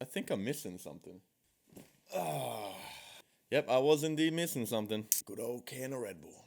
I think I'm missing something. Yep, I was indeed missing something. Good old can of Red Bull.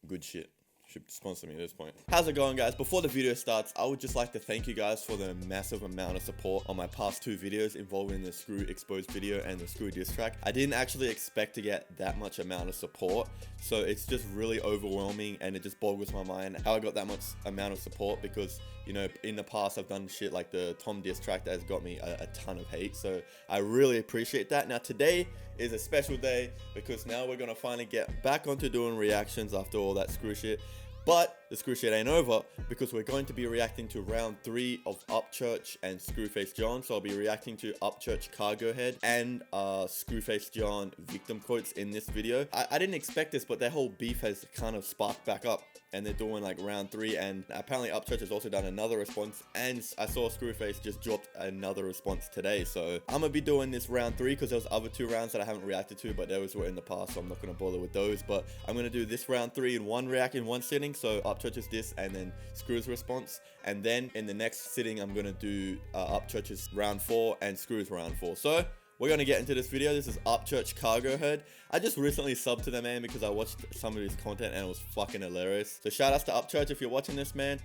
Good shit. Should sponsor me at this point. How's it going, guys? Before the video starts, I would just like to thank you guys for the massive amount of support on my past 2 videos involving the Scru exposed video and the Scru diss track. I didn't actually expect to get that much amount of support, so it's just really overwhelming, and it just boggles my mind how I got that much amount of support, because, you know, in the past I've done shit like the Tom diss track that has got me a ton of hate, so I really appreciate that. Now today is a special day because now we're gonna finally get back onto doing reactions after all that Scru shit. But the Scru shit ain't over, because we're going to be reacting to round 3 of Upchurch and Screwface John. So I'll be reacting to Upchurch Cargo Head and Screwface John victim quotes in this video. I didn't expect this, but their whole beef has kind of sparked back up, and they're doing like round 3, and apparently Upchurch has also done another response, and I saw Screwface just dropped another response today. So I'm gonna be doing this round 3 because there was other 2 rounds that I haven't reacted to, but those were in the past, so I'm not gonna bother with those. But I'm gonna do this round 3 in one react in one sitting. So Upchurch's diss and then Screw's response, and then in the next sitting I'm gonna do Upchurch's round 4 and Screw's round 4. So we're gonna get into this video. This is Upchurch Cargo Head. I just recently subbed to the man because I watched some of his content and it was fucking hilarious. So shout outs to Upchurch if you're watching this, man.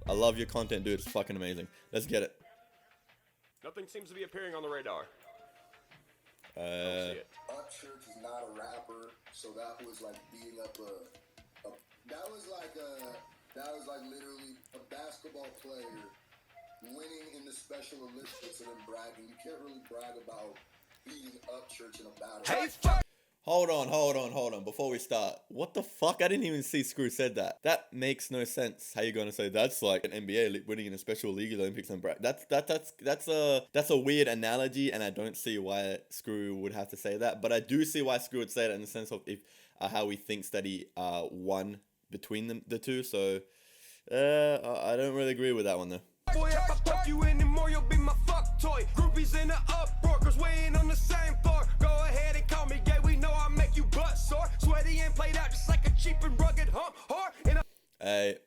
I love your content, dude. It's fucking amazing. Let's get it. Nothing seems to be appearing on the radar. Upchurch is not a rapper, so that was like beating up that was like literally a basketball player winning in the Special Olympics and then bragging. You can't really brag about beating Upchurch in a battle. Hey, fuck! Hold on. Before we start, what the fuck? I didn't even see Screw said that. That makes no sense. How you gonna say that's like an NBA winning in a Special League Olympics and brag? That's a weird analogy, and I don't see why Screw would have to say that. But I do see why Screw would say that in the sense of if how he thinks that he won between the two. So I don't really agree with that one though. Boy, if I fuck you anymore, you'll be my fuck toy. Groupies in the uproar, cause we ain't on the same floor. Go ahead and call me gay, we know I make you butt sore. Sweaty and played out just like a cheap and rugged hump whore.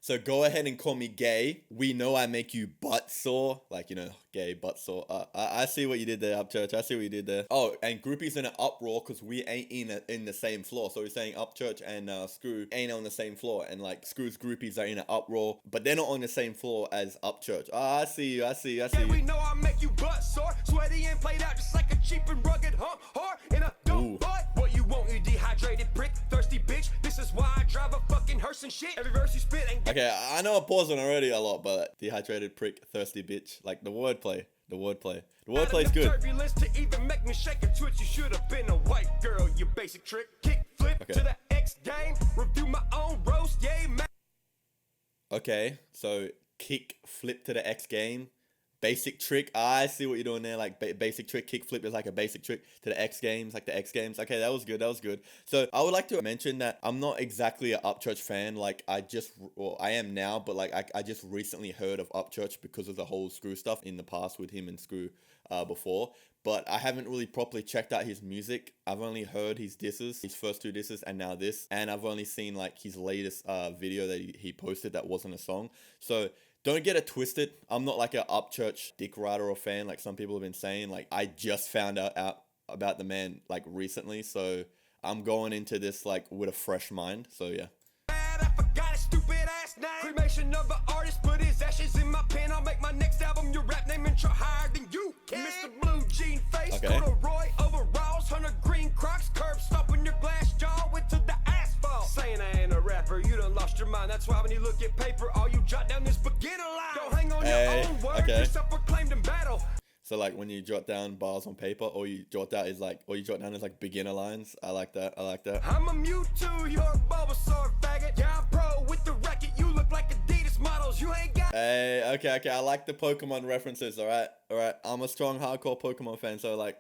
So go ahead and call me gay. We know I make you butt sore. Like, you know, gay, butt sore. I see what you did there, Upchurch. I see what you did there. Oh, and groupies in an uproar because we ain't in the same floor. So he's saying Upchurch and Screw ain't on the same floor. And like Screw's groupies are in an uproar, but they're not on the same floor as Upchurch. I see you. Yeah, we know I make you butt sore. Sweaty and played out just like a cheap and rugged hump whore. In a dope boy. What you want, you dehydrated prick, thirsty bitch. This is why I drive a fucking hearse and shit. Every verse you spit ain't. Okay, I know I'm pausing already a lot, but dehydrated prick, thirsty bitch, like the wordplay is good. Turbulence to even make me shake a twitch. You should have been a white girl, you basic trick. Kick flip to the X game. Review my own roast, yay man. Okay, so kick flip to the X game. Basic trick. I see what you're doing there. Like basic trick, kick flip is like a basic trick to the X Games, like the X Games. Okay, that was good. So I would like to mention that I'm not exactly an Upchurch fan. Like I am now, but like I just recently heard of Upchurch because of the whole Screw stuff in the past with him and Screw before. But I haven't really properly checked out his music. I've only heard his disses, his first 2 disses, and now this. And I've only seen like his latest video that he posted that wasn't a song. So don't get it twisted. I'm not like an Upchurch dick rider or fan like some people have been saying. Like I just found out about the man like recently, so I'm going into this like with a fresh mind. So yeah. I forgot his stupid ass name. Cremation of an artist, put his ashes in my pen. I'll make my next album your rap name intro higher than you can. Mr. Blue Jean Face, okay. Corduroy overalls, 100 green Crocs, curb stomping your glass jaw into the asphalt. Saying I ain't a rapper, you done lost your mind. That's why when you look at paper, all you jot down is beginner line. Don't hang on your own word, okay. You're self-proclaimed in battle. So like when you jot down bars on paper, or you jot down as like beginner lines. I like that. I'm a Mewtwo, you're a Bulbasaur faggot. Yeah, I'm pro with the racket. You look like Adidas models. You ain't got. Hey, okay. I like the Pokemon references. All right. I'm a strong hardcore Pokemon fan, so like,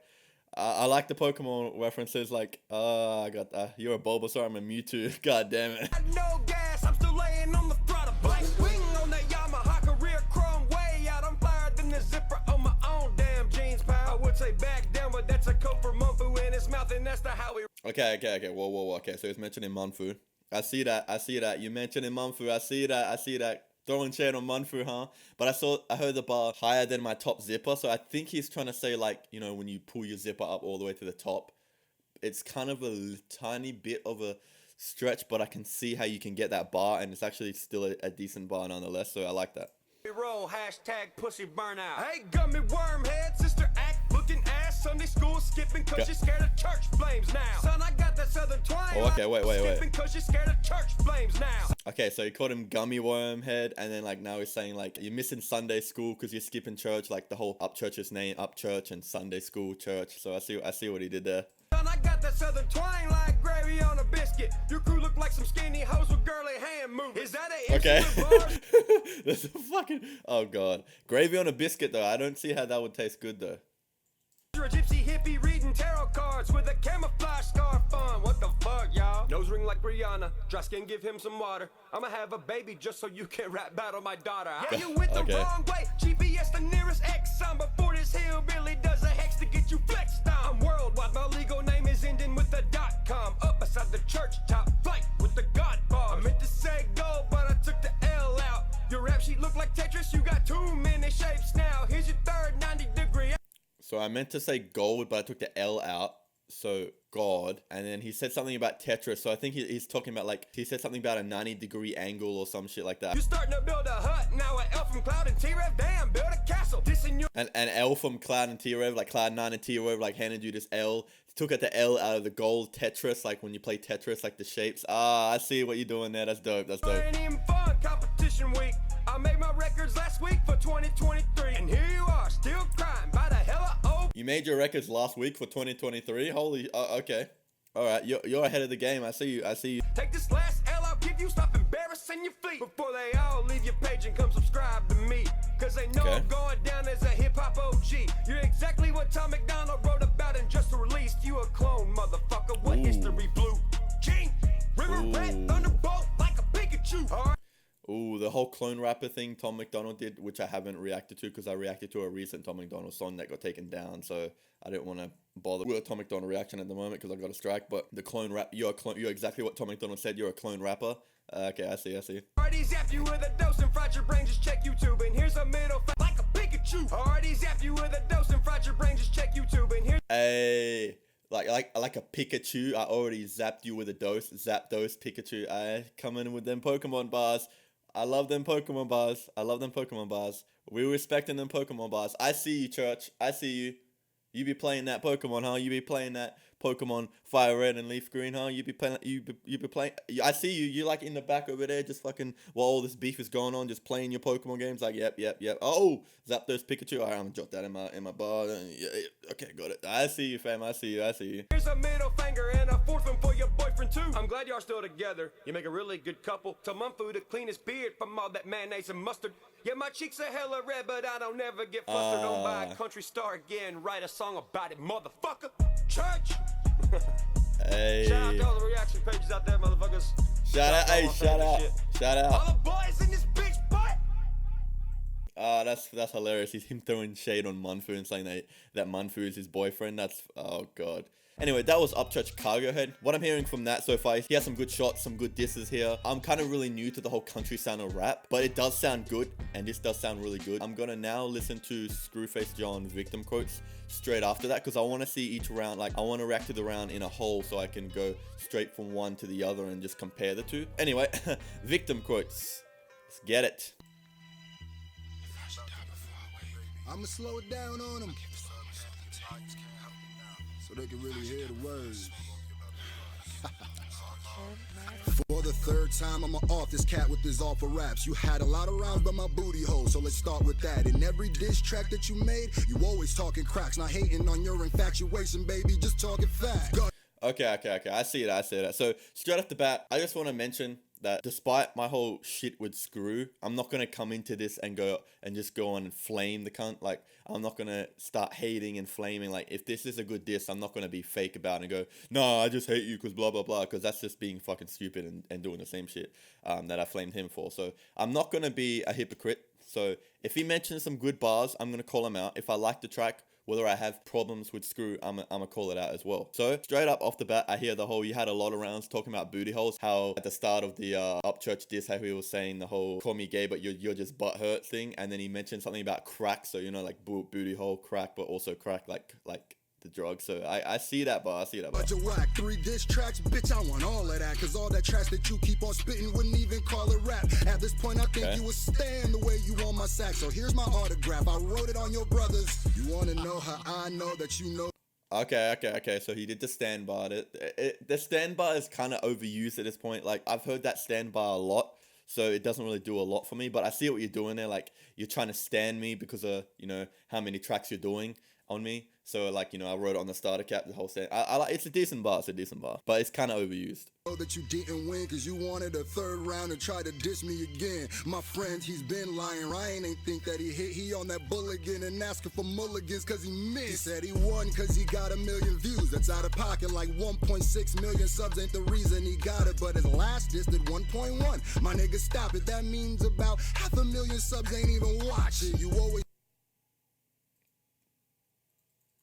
I like the Pokemon references. Like, I got that. You're a Bulbasaur. I'm a Mewtwo. God damn it. No gas. I'm still laying on the throttle. Blank wing on that Yamaha career chrome way out. I'm flyer than the zipper on my own damn jeans, pal. I would say back down, but that's a coat for Mumfu in his mouth, and that's the how he. Okay. Whoa. Okay, so he's mentioning Monfu. I see that. You mentioning Monfu. I see that. throwing shade on Munfu, huh? But I heard the bar higher than my top zipper, so I think he's trying to say, like, you know, when you pull your zipper up all the way to the top, it's kind of a tiny bit of a stretch, but I can see how you can get that bar, and it's actually still a decent bar nonetheless, so I like that. Roll hashtag pussy burnout. Hey, gummy worm head, sister act looking ass. Sunday school skipping cause you're scared of church flames now. Son, I got that southern twang. Oh, okay, wait. Skipping cause you're scared of church flames now. Okay, so he called him gummy worm head, and then like now he's saying like you're missing Sunday school because you're skipping church, like the whole Upchurch's name, Upchurch, and Sunday school church. So I see what he did there. Son, I got that southern twang like gravy on a biscuit. Your crew look like some skinny hoes with girly hand movement. Is that an Okay. bar? That's a fucking, oh god, gravy on a biscuit though. I don't see how that would taste good though. You're a gypsy hippie reading tarot cards with a camouflage scarf on. What the fuck, y'all? Nose ring like Brianna. Dry skin, give him some water. I'ma have a baby just so you can rap battle my daughter. Yeah, you went the Okay. wrong way. GPS the nearest exon before this hillbilly does a hex to get you flexed on. I'm worldwide. My legal name is ending with a .com. Up beside the church top flight with the God bar. I meant to say gold, but I took the L out. Your rap sheet look like Tetris. You got too many shapes now. Here's your third 90-degree. So I meant to say gold, but I took the L out. So God, and then he said something about Tetris. So I think he's talking about like he said something about a 90-degree angle or some shit like that. You starting to build a hut now? An elf from Cloud and T-Rev, damn, build a castle. Dissing your An L from Cloud and T-Rev, like Cloud9 and T-Rev, like handed you this L. Took out the L out of the gold Tetris, like when you play Tetris, like the shapes. Ah, I see what you're doing there. That's dope. That's dope. ain't even fun. Competition week. I made my records last week for 2023, and here you are, still crying by the hell of You made your records last week for 2023. Holy, okay. All right, you're ahead of the game. I see you. Take this last L, I'll give you, stop embarrassing your fleet before they all leave your page and come subscribe to me. Cause they know Okay. I'm going down as a hip-hop OG. You're exactly what Tom McDonald wrote about and just released. You a clone, motherfucker. What Ooh. history blue? King, river red, Ooh. thunderbolt like a Pikachu. All right. Ooh, the whole clone rapper thing Tom McDonald did, which I haven't reacted to because I reacted to a recent Tom McDonald song that got taken down. So I didn't want to bother with a Tom McDonald reaction at the moment because I got a strike. But the clone rap, you're exactly what Tom McDonald said. You're a clone rapper. Okay, I see. Already zapped you with a dose and fried your brain, just check YouTube. And here's a middle like a Pikachu. Already zapped you with a dose and fried your brain, just check YouTube. And here's Hey, like a Pikachu. I already zapped you with a dose. Zap dose Pikachu. I come in with them Pokemon bars. I love them Pokemon bars. We respecting them Pokemon bars. I see you, Church. I see you. You be playing that Pokemon, huh? You be playing that Pokemon Fire Red and Leaf Green, huh? You be playing. I see you. You like in the back over there, just fucking while all this beef is going on, just playing your Pokemon games. Like, yep. Oh, Zapdos Pikachu. Alright, I'm gonna jot that in my bar. Yeah, okay, got it. I see you, fam. I see you. here's a middle finger and a fourth one for your boyfriend too. I'm glad y'all still together. You make a really good couple. Tell Mumfu to clean his beard from all that mayonnaise and mustard. Yeah, my cheeks are hella red, but I don't never get flustered. Don't buy a country star again. Write a song about it, motherfucker. Church. Hey. Shout out to all the reaction pages out there, motherfuckers. Shout out. Hey, shout out. All the boys in this bitch, boy. That's hilarious. He's him throwing shade on Munfu and saying that Munfu is his boyfriend. That's, oh god. Anyway, that was Upchurch Cargo Head. What I'm hearing from that so far is he has some good shots, some good disses here. I'm kind of really new to the whole country sound of rap, but it does sound good, and this does sound really good. I'm gonna now listen to Screwface John victim quotes straight after that, because I want to see each round, like I want to react to the round in a whole so I can go straight from one to the other and just compare the two. Anyway, victim quotes. Let's get it. I'ma slow it down on them so they can really hear the words. For the third time, I'ma off this cat with his awful raps. You had a lot of rounds by my booty hole, so let's start with that. In every diss track that you made, you always talking cracks. Not hating on your infatuation, baby, just talking facts. Okay. I see that. So straight off the bat, I just want to mention that despite my whole shit with Scru, I'm not gonna come into this and just go on and flame the cunt. Like, I'm not gonna start hating and flaming. Like, if this is a good diss, I'm not gonna be fake about it and go, no, I just hate you because blah blah blah, because that's just being fucking stupid and doing the same shit that I flamed him for. So I'm not gonna be a hypocrite. So if he mentions some good bars, I'm gonna call him out. If I like the track, whether I have problems with Scru, I'm gonna call it out as well. So straight up off the bat, I hear the whole, you had a lot of rounds talking about booty holes, how at the start of the Upchurch diss, how he was saying the whole call me gay but you're just butthurt thing, and then he mentioned something about crack, so you know, like booty hole crack, but also crack like the drug. So I see that bar. Bunch of whack, 3 diss tracks, bitch, I want all of that. Cause all that trash that you keep on spitting wouldn't even call it rap. At this point, I think you would stand the way you on my sack. So here's my autograph, I wrote it on your brothers. You wanna know how I know that you know? Okay. So he did the stand bar. The stand bar is kind of overused at this point. Like, I've heard that stand bar a lot, so it doesn't really do a lot for me. But I see what you're doing there. Like, you're trying to stand me because of, you know, how many tracks you're doing on me. So, like, you know, I wrote it on the starter cap, the whole stand. I like, it's a decent bar, but it's kind of overused. That you didn't win cause you wanted a 3rd round and tried to diss me again. My friend, he's been lying. Ryan ain't think that he hit. He on that bulligan and asking for mulligans cause he missed. He said he won cause he got 1 million views. That's out of pocket, like 1.6 million subs ain't the reason he got it. But his last diss did 1.1. My nigga, stop it. That means about 500,000 subs ain't even watching. You always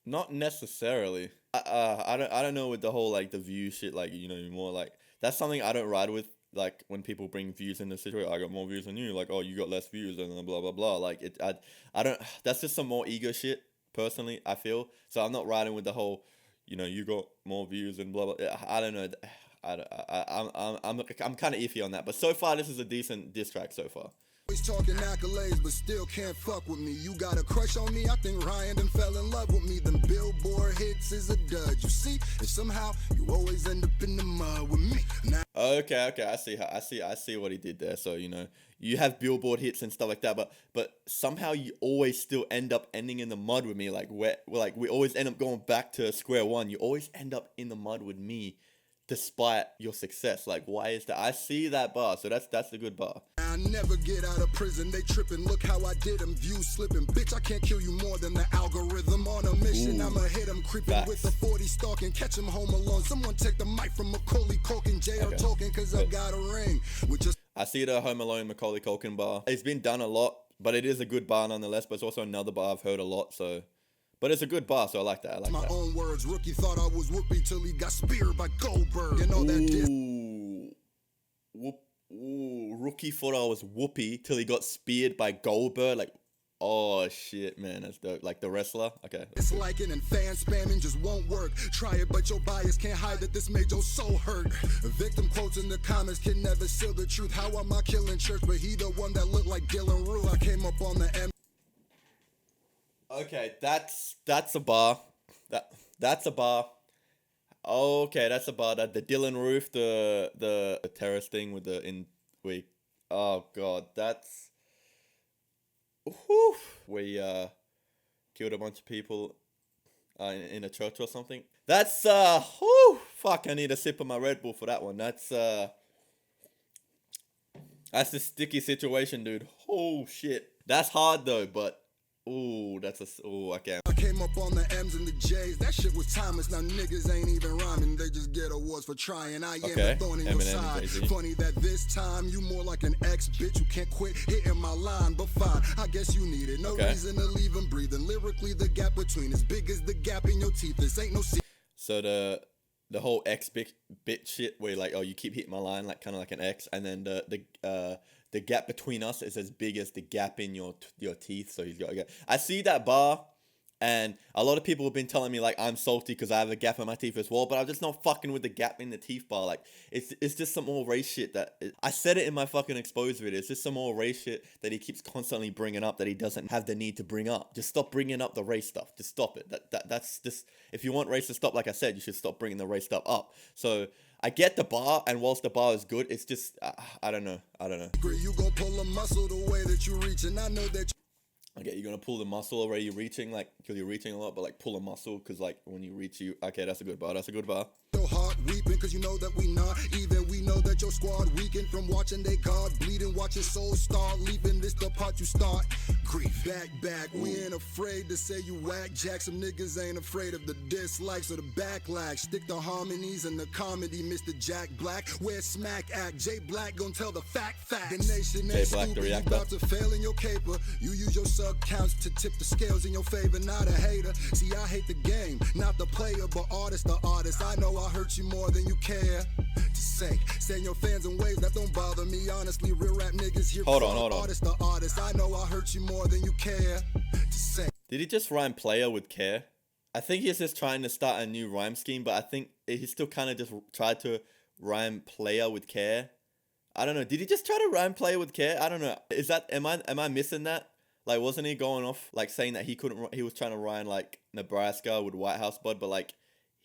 Not necessarily. I don't know with the whole, like, the view shit, like, you know, more like, that's something I don't ride with, like, when people bring views in the situation. I got more views than you, like, oh, you got less views, and blah, blah, blah. Like, I don't, that's just some more ego shit, personally, I feel. So I'm not riding with the whole, you know, you got more views and blah, blah. I don't know. I'm kind of iffy on that. But so far, this is a decent diss track so far. always talking accolades, but still can't fuck with me. You got a crush on me? I think Ryan done fell in love with me. Them Billboard hits is a dud. You see, if somehow you always end up in the mud with me. Now Okay, I see what he did there. So, you know, you have Billboard hits and stuff like that, but somehow you always still end up ending in the mud with me. Like we always end up going back to square one. You always end up in the mud with me, despite your success. Like, why is that? I see that bar, so that's a good bar. I never get out of prison. They tripping. Look how I did them. View slipping. Bitch, I can't kill you more than the algorithm. On a mission, I'ma hit them. Creeping with the 40 stalking. Catch him home alone. Someone take the mic from Macaulay Culkin. J.R. Tolkien, cause I got a ring. With just I see the Home Alone Macaulay Culkin bar. It's been done a lot, but it is a good bar nonetheless. But it's also another bar I've heard a lot. So, but it's a good bar, so I like that. I like my that. own words. Rookie thought I was Whoopi till he got speared by Goldberg. You know that Rookie thought I was Whoopi till he got speared by Goldberg. Like, oh shit, man, that's dope. Like the wrestler. Okay. It's liking and fan spamming just won't work. Try it, but your bias can't hide that this made your soul hurt. Victim quotes in the comments can never seal the truth. How am I killing church? But he the one that looked like Dylan Rue. I came up on the M. Okay, that's a bar. That's a bar. Okay, that's a bar. That the Dylan Roof, the terrorist thing with oh god, that's we killed a bunch of people in a church or something. That's fuck, I need a sip of my Red Bull for that one. That's a sticky situation, dude. Oh shit. That's hard though, but okay. I came up on the M's and the J's. That shit was timeless. Now niggas ain't even rhyming. They just get awards for trying. I am the thorn in your side. Funny that this time you more like an ex bitch who can't quit hitting my line. But fine, I guess you need it. No reason to leave him breathing. Lyrically, the gap between as big as the gap in your teeth. This ain't no secret. So the whole ex bit shit where like, oh, you keep hitting my line, like kind of like an ex, and then the gap between us is as big as the gap in your teeth. So he's got a gap. I see that bar, and a lot of people have been telling me like I'm salty because I have a gap in my teeth as well. But I'm just not fucking with the gap in the teeth bar. Like it's just some more race shit I said it in my fucking exposed video. It's just some more race shit that he keeps constantly bringing up that he doesn't have the need to bring up. Just stop bringing up the race stuff. Just stop it. That's just, if you want race to stop, like I said, you should stop bringing the race stuff up. So I get the bar, and whilst the bar is good, it's just I don't know. You gon' pull a muscle the way that you reach, and I know that. Okay, you're gonna pull the muscle where you're reaching, like, because you're reaching a lot, but like pull a muscle, because like when you reach, okay, that's a good bar. Your heart weeping, cause you know that we not even. We know that your squad weakened from watching they God bleeding. Watch your soul start leaving, this the part you start. Grief. Back, we ain't afraid to say you whack. Jack, some niggas ain't afraid of the dislikes or the backlash. Stick to harmonies and the comedy, Mr. Jack Black. Where smack act, J Black gon' tell the facts. The nation ain't stupid, you about to fail in your caper. You use your sub counts to tip the scales in your favor, not a hater. See, I hate the game, not the player, but artist to artist. I know I hurt you more than you care to say. Send your fans in ways that don't bother me. Honestly, real rap niggas here. Hold on. Artist to artist. I know I hurt you more than you care to say. Did he just rhyme player with care? I think he's just trying to start a new rhyme scheme, but I think he still kind of just tried to rhyme player with care. I don't know. Did he just try to rhyme player with care? I don't know. Is that, am I missing that? Like, wasn't he going off like saying that he was trying to rhyme like Nebraska with White House Bud, but like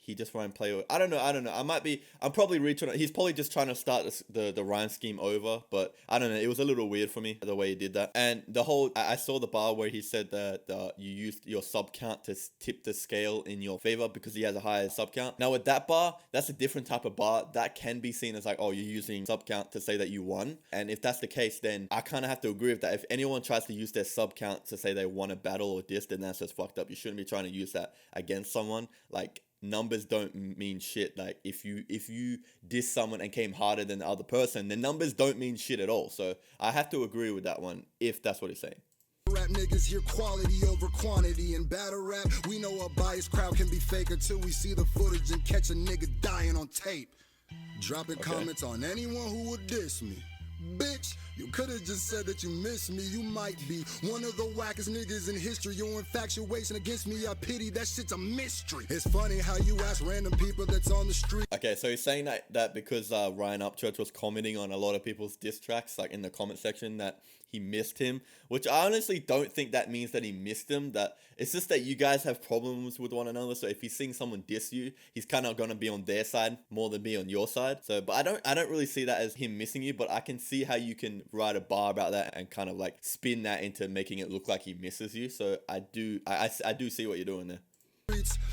he just rhyme player with, I don't know. I'm probably reaching it. He's probably just trying to start the rhyme scheme over, but I don't know. It was a little weird for me the way he did that. And the whole, I saw the bar where he said that you used your sub count to tip the scale in your favor because he has a higher sub count. Now with that bar, that's a different type of bar that can be seen as like, oh, you're using sub count to say that you won. And if that's the case, then I kind of have to agree with that. If anyone tries to use their sub count to say they won a battle or this, then that's just fucked up. You shouldn't be trying to use that against someone. Like, numbers don't mean shit. Like if you diss someone and came harder than the other person, then numbers don't mean shit at all. So I have to agree with that one if that's what he's saying. Rap niggas hear quality over quantity. In battle rap, we know a biased crowd can be fake until we see the footage and catch a nigga dying on tape. Dropping comments on anyone who would diss me. Bitch, you could've just said that you miss me. You might be one of the wackest niggas in history. Your infatuation against me, I pity, that shit's a mystery. It's funny how you ask random people that's on the street. Okay, so he's saying that because Ryan Upchurch was commenting on a lot of people's diss tracks, like in the comment section, that he missed him, which I honestly don't think that means that he missed him. That it's just that you guys have problems with one another. So if he's seeing someone diss you, he's kind of gonna be on their side more than be on your side. So, but I don't really see that as him missing you. But I can see how you can write a bar about that and kind of like spin that into making it look like he misses you. So I do see what you're doing there.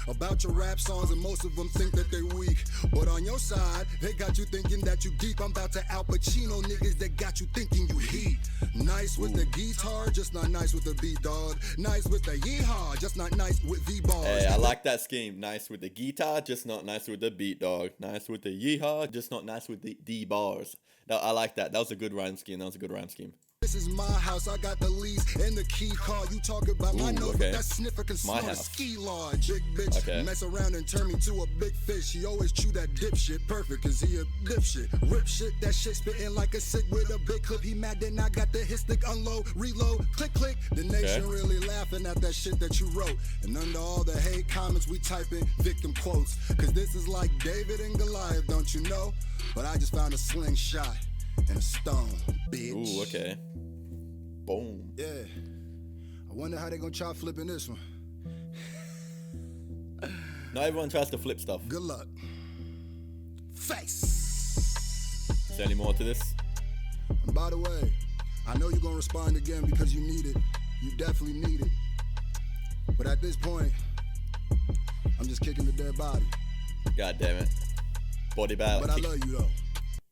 About your rap songs, and most of them think that they weak. But on your side, they got you thinking that you deep. I'm about to Al Pacino niggas that got you thinking you heat. Nice with the guitar, just not nice with the beat, dog. Nice with the yeehaw, just not nice with the bars. Hey, I like that scheme. Nice with the guitar, just not nice with the beat, dog. Nice with the yeehaw, just not nice with the bars. Now, I like that. That was a good rhyme scheme. This is my house, I got the lease and the key card. You talk about my nose, okay. but that sniffer can smell a ski lodge. Big bitch, Okay. mess around and turn me to a big fish. She always chew that dipshit, perfect, cause he a dipshit. Rip shit, that shit spitting like a sick with a big clip. He mad, then I got the hit stick, unload, reload, click, click. The nation really laughing at that shit that you wrote. And under all the hate comments, we typing victim quotes. Cause this is like David and Goliath, don't you know? But I just found a slingshot and a stone, bitch. Ooh, okay. Boom. Yeah. I wonder how they gonna try flipping this one. Not everyone tries to flip stuff. Good luck. Face. Is there any more to this? And by the way, I know you're gonna respond again because you need it. You definitely need it. But at this point, I'm just kicking the dead body. God damn it. Body bag. But I love you though.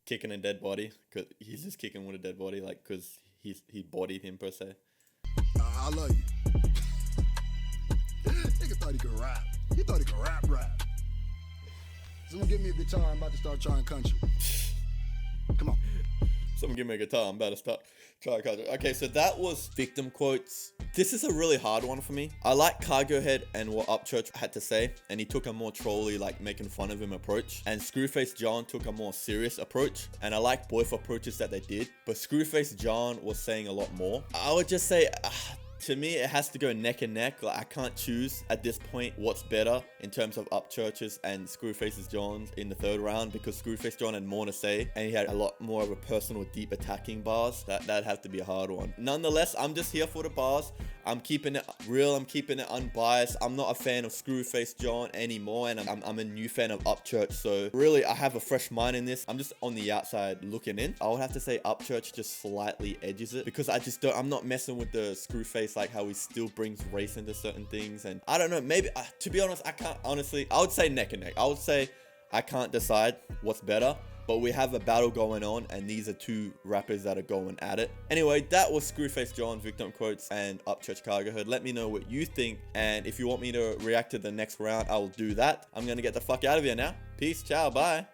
Kicking a dead body. Cause he's just kicking with a dead body, like, cause he bodied him per se. I love you. Nigga thought he could rap. He thought he could rap. Someone give me a guitar, I'm about to start trying country. Come on. Someone give me a guitar, I'm about to start trying country. Okay, so that was victim quotes. This is a really hard one for me. I like Cargo Head and what Upchurch had to say, and he took a more trolly, like making fun of him approach. And Screwface John took a more serious approach. And I like both approaches that they did, but Screwface John was saying a lot more. I would just say, to me, it has to go neck and neck. Like, I can't choose at this point what's better in terms of Upchurch's and Screwface's John's in the third round, because Screwface John had more to say and he had a lot more of a personal, deep attacking bars. That'd have to be a hard one. Nonetheless, I'm just here for the bars. I'm keeping it real. I'm keeping it unbiased. I'm not a fan of Screwface John anymore, and I'm a new fan of Upchurch. So really, I have a fresh mind in this. I'm just on the outside looking in. I would have to say Upchurch just slightly edges it, because I'm not messing with the Screwface, like how he still brings race into certain things. And I don't know, maybe to be honest, I can't honestly. I would say neck and neck. I would say I can't decide what's better, but we have a battle going on, and these are two rappers that are going at it. Anyway, that was Screwface John, Victim Quotes, and Upchurch Cargo Herd. Let me know what you think, and if you want me to react to the next round, I will do that. I'm gonna get the fuck out of here now. Peace, ciao, bye.